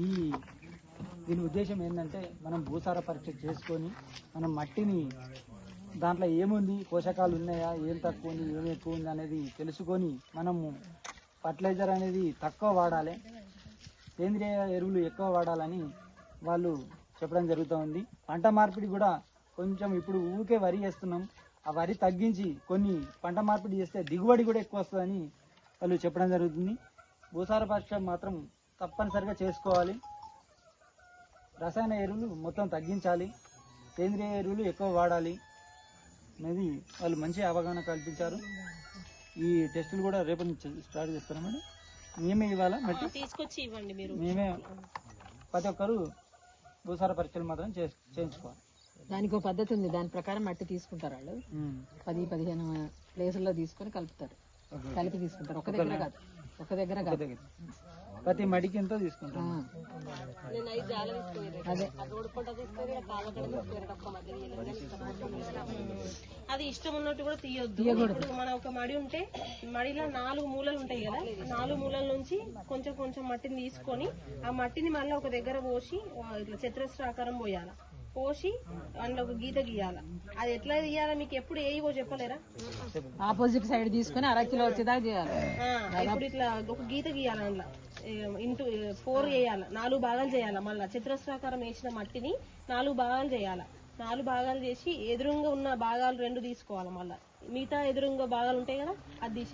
ఈ దీని ఉద్దేశం ఏంటంటే మనం భూసార పరీక్ష చేసుకొని మనం మట్టిని దాంట్లో ఏముంది, పోషకాలు ఉన్నాయా, ఏం తక్కువ ఉంది, ఏం ఎక్కువ ఉంది అనేది తెలుసుకొని మనము ఫర్టిలైజర్ అనేది తక్కువ వాడాలి, సేంద్రియ ఎరువులు ఎక్కువ వాడాలని వాళ్ళు చెప్పడం జరుగుతుంది. పంట మార్పిడి కూడా కొంచెం ఇప్పుడు ఊరికే వరి వేస్తున్నాం, ఆ వరి తగ్గించి కొన్ని పంట మార్పిడి చేస్తే దిగుబడి కూడా ఎక్కువ వస్తుందని వాళ్ళు చెప్పడం జరుగుతుంది. భూసార పరీక్ష మాత్రం తప్పనిసరిగా చేసుకోవాలి. రసాయన ఎరువులు మొత్తం తగ్గించాలి, సేంద్రియ ఎరువులు ఎక్కువ వాడాలి అనేది వాళ్ళు మంచి అవగాహన కల్పించారు. ఈ టెస్టులు కూడా రేపటి నుంచి స్టార్ట్ చేస్తారా మేడం? మేమే ఇవాళ మట్టి తీసుకొచ్చి ఇవ్వండి మీరు. మేమే ప్రతి ఒక్కరు భూసార పరీక్షలు మాత్రం చేయించుకోవాలి. దానికి ఒక పద్ధతి ఉంది, దాని ప్రకారం మట్టి తీసుకుంటారు వాళ్ళు. 10-15 ప్లేసుల్లో తీసుకొని కలుపుతారు, కలిపి తీసుకుంటారు. ఒక దగ్గర కాదు, ఒక దగ్గర కాదు, ప్రతి మడికి ఎంతో తీసుకుంటాం. అదే అది ఇష్టం ఉన్నట్టు కూడా తీయొద్దు. ఇప్పుడు మన ఒక మడి ఉంటే మడిలో 4 మూలలు ఉంటాయి కదా, 4 మూలల నుంచి కొంచెం కొంచెం మట్టిని తీసుకొని ఆ మట్టిని మళ్ళీ ఒక దగ్గర పోసి ఇట్లా చతురస్రాకారం పోయాలి. పోసి అందులో ఒక గీత గీయాల. అది ఎట్లా తీయాలా మీకు ఎప్పుడు ఏవో చెప్పలేరా? ఆపోజిట్ సైడ్ తీసుకొని 1/2 కిలో వచ్చేదాకా చేయాలి. ఇప్పుడు ఇట్లా ఒక గీత గీయాలి, అందులో ఇంటూ 4 వేయాలి, 4 భాగాలు చేయాలి. మళ్ళీ చతురస్రాకారం వేసిన మట్టిని 4 భాగాలు చేయాలి. 4 భాగాలు చేసి ఎదురుగా ఉన్న భాగాలు 2 తీసుకోవాలి. మళ్ళీ మిగతా ఎదురుగా భాగాలు ఉంటాయి కదా, అది తీసేయాలి.